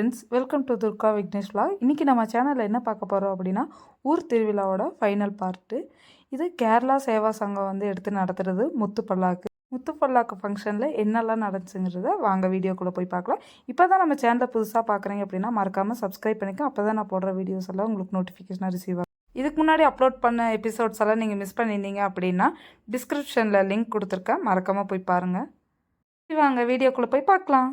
Friends, welcome to Durga Vignesh vlog. இன்றைக்கி நம்ம சேனலில் என்ன பார்க்க போகிறோம் அப்படின்னா, ஊர் திருவிழாவோட ஃபைனல் பார்ட்டு. இது கேரளா சேவா சங்கம் வந்து எடுத்து நடத்துகிறது முத்துப்பல்லாக்கு ஃபங்க்ஷனில் என்னெல்லாம் நடந்துச்சுங்கிறத வாங்க வீடியோக்குள்ளே போய் பார்க்கலாம். இப்போ தான் நம்ம சேனலை புதுசாக பார்க்குறீங்க அப்படின்னா மறக்காமல் சப்ஸ்கிரைப் பண்ணிக்க. அப்போ தான் நான் போடுற வீடியோஸ் எல்லாம் உங்களுக்கு நோட்டிஃபிகேஷனாக ரிசீவ் ஆகும். இதுக்கு முன்னாடி அப்லோட் பண்ண எபிசோட்ஸ் எல்லாம் நீங்கள் மிஸ் பண்ணியிருந்தீங்க அப்படின்னா டிஸ்கிரிப்ஷனில் லிங்க் கொடுத்துருக்கேன், மறக்காமல் போய் பாருங்கள். வாங்க வீடியோக்குள்ளே போய் பார்க்கலாம்.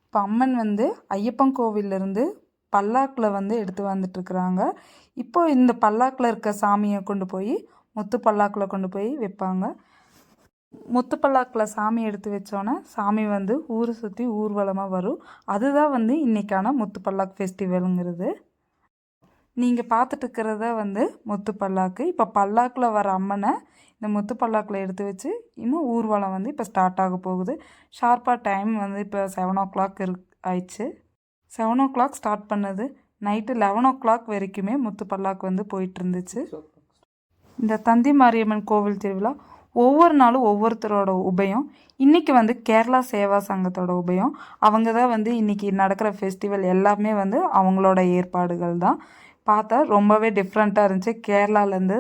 இப்போ அம்மன் வந்து ஐயப்பன் கோவிலிருந்து பல்லாக்கில் வந்து எடுத்து வந்துட்டுருக்குறாங்க. இப்போ இந்த பல்லாக்கில் இருக்க சாமியை கொண்டு போய் முத்து பல்லாக்கில் கொண்டு போய் வைப்பாங்க. முத்து பல்லாக்கில் சாமி எடுத்து வச்சோன்னே சாமி வந்து ஊரை சுற்றி ஊர்வலமாக வரும். அதுதான் வந்து இன்றைக்கான முத்து பல்லாக் ஃபெஸ்டிவலுங்கிறது. நீங்கள் பார்த்துட்டுருக்கிறத வந்து முத்து பல்லாக்கு. இப்போ பல்லாக்கில் வர அம்மனை இந்த முத்து பல்லாக்கில் எடுத்து வச்சு இன்னும் ஊர்வலம் வந்து இப்போ ஸ்டார்ட் ஆக போகுது. ஷார்ப்பாக டைம் வந்து இப்போ 7 o'clock ஆயிடுச்சு. 7 o'clock ஸ்டார்ட் பண்ணது, நைட்டு 11 o'clock வரைக்குமே முத்து பல்லாக்கு வந்து போயிட்டு இருந்துச்சு. இந்த தந்தி மாரியம்மன் கோவில் திருவிழா ஒவ்வொரு நாளும் ஒவ்வொருத்தரோட உபயம். இன்றைக்கி வந்து கேரளா சேவா சங்கத்தோட உபயம். அவங்க தான் வந்து இன்றைக்கி நடக்கிற ஃபெஸ்டிவல் எல்லாமே வந்து அவங்களோட ஏற்பாடுகள் தான். பார்த்தா ரொம்பவே டிஃப்ரெண்ட்டாக இருந்துச்சு. கேரளாலேருந்து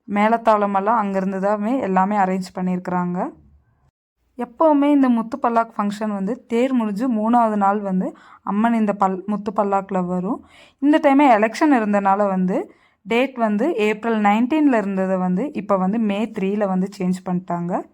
மேலத்தாளமெல்லாம் அங்கேருந்து தான் எல்லாமே அரேஞ்ச் பண்ணியிருக்கிறாங்க. எப்போவுமே இந்த முத்து பல்லாக் ஃபங்க்ஷன் வந்து தேர் முடிஞ்சு 3வது நாள் வந்து அம்மன் இந்த முத்து பல்லாக்கில் வரும். இந்த டைமே எலெக்ஷன் இருந்தனால வந்து டேட் வந்து April 19 இருந்ததை வந்து இப்போ வந்து May 3 வந்து சேஞ்ச் பண்ணிட்டாங்க.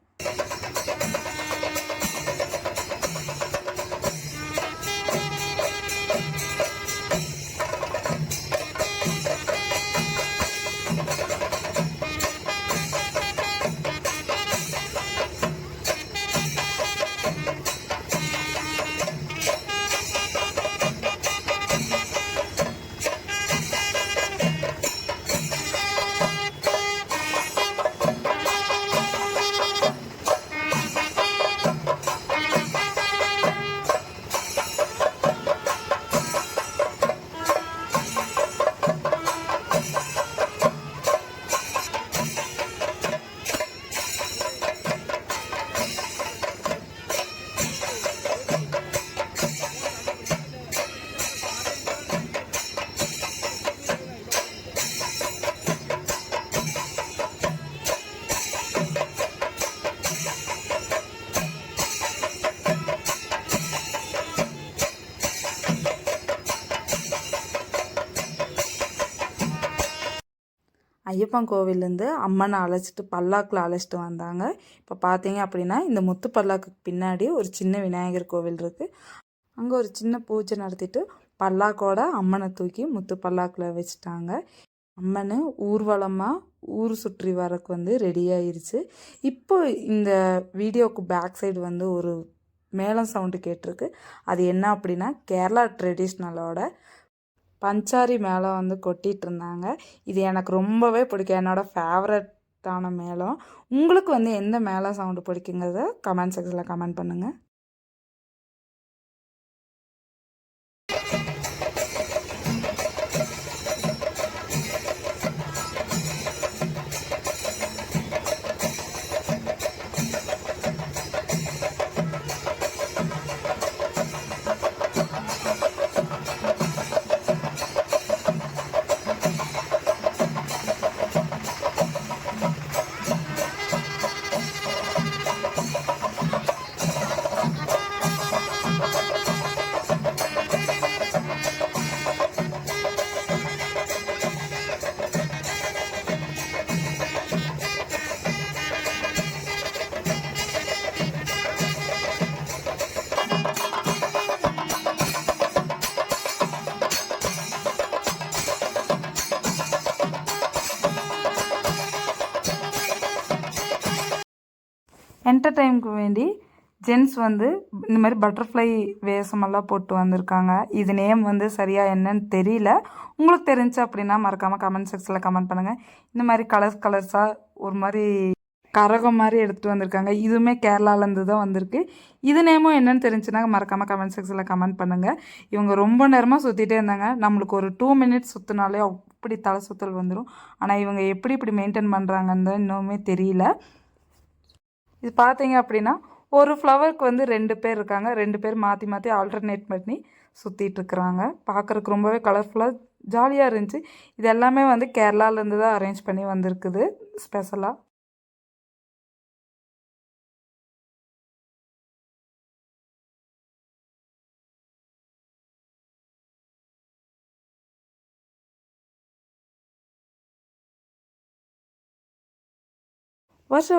ஐயப்பன் கோவிலேருந்து அம்மனை அழைச்சிட்டு பல்லாக்கில் அழைச்சிட்டு வந்தாங்க. இப்போ பார்த்தீங்க அப்படின்னா இந்த முத்து பல்லாக்குக்கு பின்னாடி ஒரு சின்ன விநாயகர் கோவில் இருக்குது. அங்கே ஒரு சின்ன பூஜை நடத்திட்டு பல்லாக்கோட அம்மனை தூக்கி முத்து பல்லாக்கில் வச்சுட்டாங்க. அம்மன் ஊர்வலமாக ஊர் சுற்றி வரக்கு வந்து ரெடி ஆயிடுச்சு. இப்போ இந்த வீடியோவுக்கு பேக் சைடு வந்து ஒரு மேளம் சவுண்டு கேட்டிருக்கு. அது என்ன அப்படின்னா கேரளா ட்ரெடிஷ்னலோட பஞ்சாரி மேளம் வந்து கொட்டிகிட்டு இருந்தாங்க. இது எனக்கு ரொம்பவே பிடிக்கும், என்னோடய ஃபேவரட்டான மேளம். உங்களுக்கு வந்து எந்த மேளம் சவுண்டு பிடிக்குங்கிறத கமெண்ட் செக்ஷனில் கமெண்ட் பண்ணுங்கள். டைமுக்கு வேண்டி ஜென்ஸ் வந்து இந்த மாதிரி பட்டர்ஃப்ளை வேஷமெல்லாம் போட்டு வந்திருக்காங்க. இது நேம் வந்து சரியாக என்னன்னு தெரியல. உங்களுக்கு தெரிஞ்சு அப்படின்னா மறக்காமல் கமெண்ட் செக்ஷனில் கமெண்ட் பண்ணுங்கள். இந்த மாதிரி கலர்ஸாக ஒரு மாதிரி கரகம் மாதிரி எடுத்துகிட்டு வந்திருக்காங்க. இதுவுமே கேரளாலேருந்து தான் வந்திருக்கு. இது நேமும் என்னென்னு தெரிஞ்சுன்னா மறக்காமல் கமெண்ட் செக்ஷனில் கமெண்ட் பண்ணுங்கள். இவங்க ரொம்ப நேரமாக சுற்றிட்டே இருந்தாங்க. நம்மளுக்கு ஒரு 2 மினிட்ஸ் சுற்றினாலே அப்படி தலை சுற்றல் வந்துடும். ஆனால் இவங்க எப்படி இப்படி மெயின்டைன் பண்ணுறாங்கன்னு தான் இன்னுமே தெரியல. இது பார்த்தீங்க அப்படின்னா ஒரு ஃப்ளவருக்கு வந்து 2 பேர் இருக்காங்க. 2 பேர் மாற்றி மாற்றி ஆல்டர்னேட் பண்ணி சுற்றிட்டுருக்குறாங்க. பார்க்குறக்கு ரொம்பவே கலர்ஃபுல்லாக ஜாலியாக இருந்துச்சு. இது எல்லாமே வந்து கேரளாலேருந்து தான் அரேஞ்ச் பண்ணி வந்திருக்குது ஸ்பெஷலாக.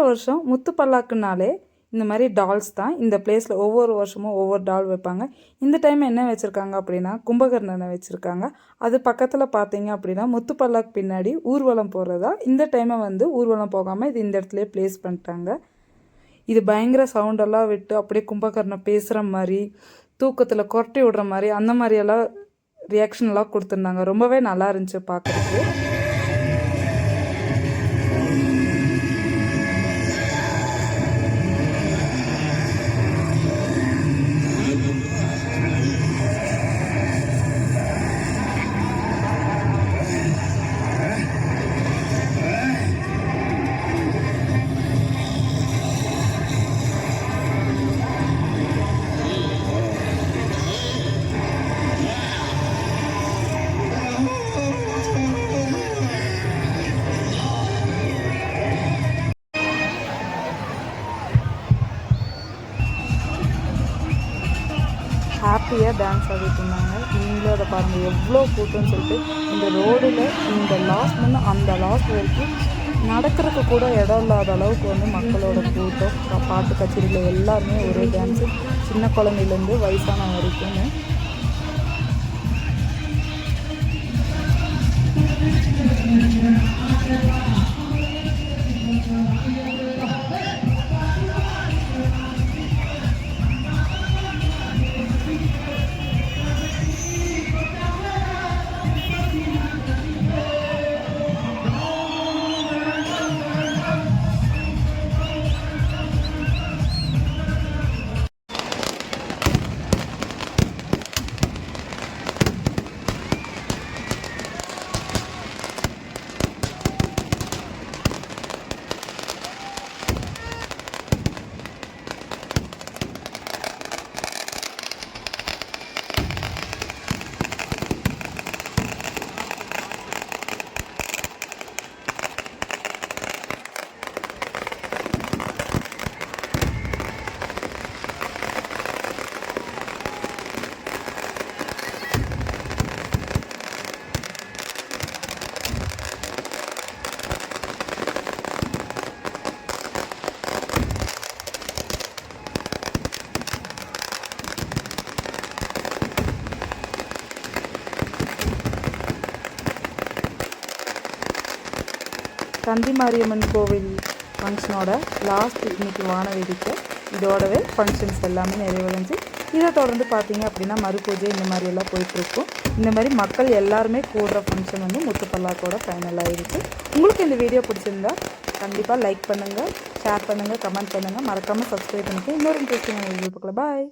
வருஷம் முத்து பல்லாக்குனாலே இந்த மாதிரி டால்ஸ் தான். இந்த பிளேஸில் ஒவ்வொரு வருஷமும் ஒவ்வொரு டால் வைப்பாங்க. இந்த டைம் என்ன வச்சுருக்காங்க அப்படின்னா கும்பகர்ணனை வச்சுருக்காங்க. அது பக்கத்தில் பார்த்தீங்க அப்படின்னா முத்து பல்லாக்கு பின்னாடி ஊர்வலம் போகிறதா. இந்த டைமை வந்து ஊர்வலம் போகாமல் இது இந்த இடத்துலையே ப்ளேஸ் பண்ணிட்டாங்க. இது பயங்கர சவுண்டெல்லாம் விட்டு அப்படியே கும்பகர்ணன் பேசுகிற மாதிரி, தூக்கத்தில் கொரட்டி விடுற மாதிரி, அந்த மாதிரியெல்லாம் ரியாக்ஷன்லாம் கொடுத்துருந்தாங்க. ரொம்பவே நல்லா இருந்துச்சு பார்க்குறதுக்கு. ஹாப்பியாக டான்ஸ் ஆடிட்டு இருந்தாங்க. நீங்களும் அதை பாருங்கள் எவ்வளோ கூட்டம்னு சொல்லிட்டு. இந்த ரோடில் இந்த லாஸ்ட்லேருந்து அந்த லாஸ்ட் வரைக்கும் நடக்கிறதுக்கு கூட இடம் இல்லாத அளவுக்கு வந்து மக்களோட கூட்டம். பாட்டு கச்சேரியில் எல்லாருமே ஒரே டான்ஸு, சின்ன குழந்தையிலேருந்து வயசான வரைக்கும்னு. தந்தி மாரியம்மன் கோவில் ஃபங்க்ஷனோட லாஸ்ட் இன்னைக்கு வான வேடிக்கை. இதோடவே ஃபங்க்ஷன்ஸ் எல்லாமே நிறைவடைஞ்சு இதை தொடர்ந்து பார்த்தீங்க அப்படின்னா மறுபூஜை இந்த மாதிரியெல்லாம் போயிட்டுருக்கும். இந்த மாதிரி மக்கள் எல்லாருமே கூடுற ஃபங்க்ஷன் வந்து முத்துப்பல்லாக்கோட ஃபைனல் ஆகிருக்கு. உங்களுக்கு இந்த வீடியோ பிடிச்சிருந்தா கண்டிப்பாக லைக் பண்ணுங்கள், ஷேர் பண்ணுங்கள், கமெண்ட் பண்ணுங்கள், மறக்காமல் சப்ஸ்கிரைப் பண்ணிக்க. இன்னொரு இன்ட்ரெஸ்டிங் வீடியோ பார்க்கலாம். பாய்.